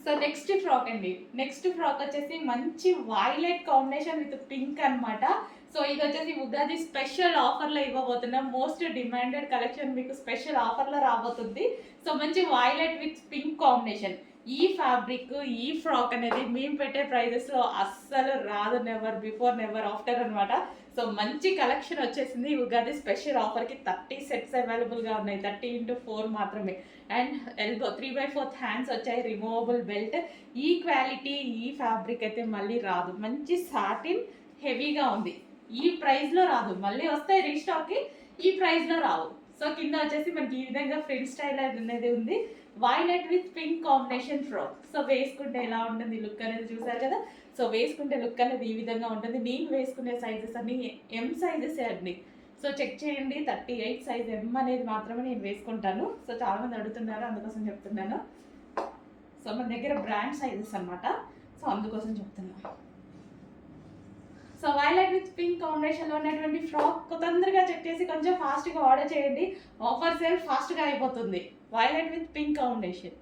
So next frock అండి. Next frock వచ్చేసి మంచి వైలెట్ కాంబినేషన్ విత్ పింక్ అన్నమాట. సో ఇది వచ్చేసి ఉగాది స్పెషల్ ఆఫర్లో ఇవ్వబోతున్నాం. మోస్ట్ డిమాండెడ్ కలెక్షన్ మీకు స్పెషల్ ఆఫర్లో రాబోతుంది. సో మంచి వైలెట్ విత్ పింక్ కాంబినేషన్. ఈ ఫ్యాబ్రిక్, ఈ ఫ్రాక్ అనేది మేము పెట్టే ప్రైజెస్లో అస్సలు రాదు. నెవర్ బిఫోర్ నెవర్ ఆఫ్టర్ అనమాట. సో మంచి కలెక్షన్ వచ్చేసింది. ఉగాది స్పెషల్ ఆఫర్కి 30 సెట్స్ అవైలబుల్గా ఉన్నాయి. 30x4 మాత్రమే. అండ్ ఎల్బో 3/4 హ్యాండ్స్ వచ్చాయి. Removable belt. ఈ క్వాలిటీ, ఈ ఫ్యాబ్రిక్ అయితే మళ్ళీ రాదు. మంచి సాటిన్ హెవీగా ఉంది. ఈ ప్రైస్లో రాదు. మళ్ళీ వస్తాయి రీస్టాక్కి, ఈ ప్రైస్లో రావు. సో కింద వచ్చేసి మనకి ఈ విధంగా ఫ్రంట్ స్టైల్ అనేది ఉంది. Violet with pink combination frock. So వేసుకుంటే ఎలా ఉంటుంది లుక్ అనేది చూసారు కదా. సో వేసుకుంటే లుక్ అనేది ఈ విధంగా ఉంటుంది. నేను వేసుకునే సైజెస్ అన్ని ఎం సైజెస్ అండి. సో చెక్ చేయండి. 38 సైజ్ ఎం అనేది మాత్రమే నేను వేసుకుంటాను. సో చాలామంది అడుగుతున్నారు, అందుకోసం చెప్తున్నాను. సో మన దగ్గర బ్రాండ్ సైజెస్ అనమాట. సో అందుకోసం చెప్తున్నాను. సో వైలెట్ విత్ పింక్ కాంబినేషన్లో ఉన్నటువంటి ఫ్రాక్ తొందరగా చెక్ చేసి కొంచెం ఫాస్ట్గా ఆర్డర్ చేయండి. ఆఫర్ సేల్ ఫాస్ట్గా అయిపోతుంది. Violet with pink combination.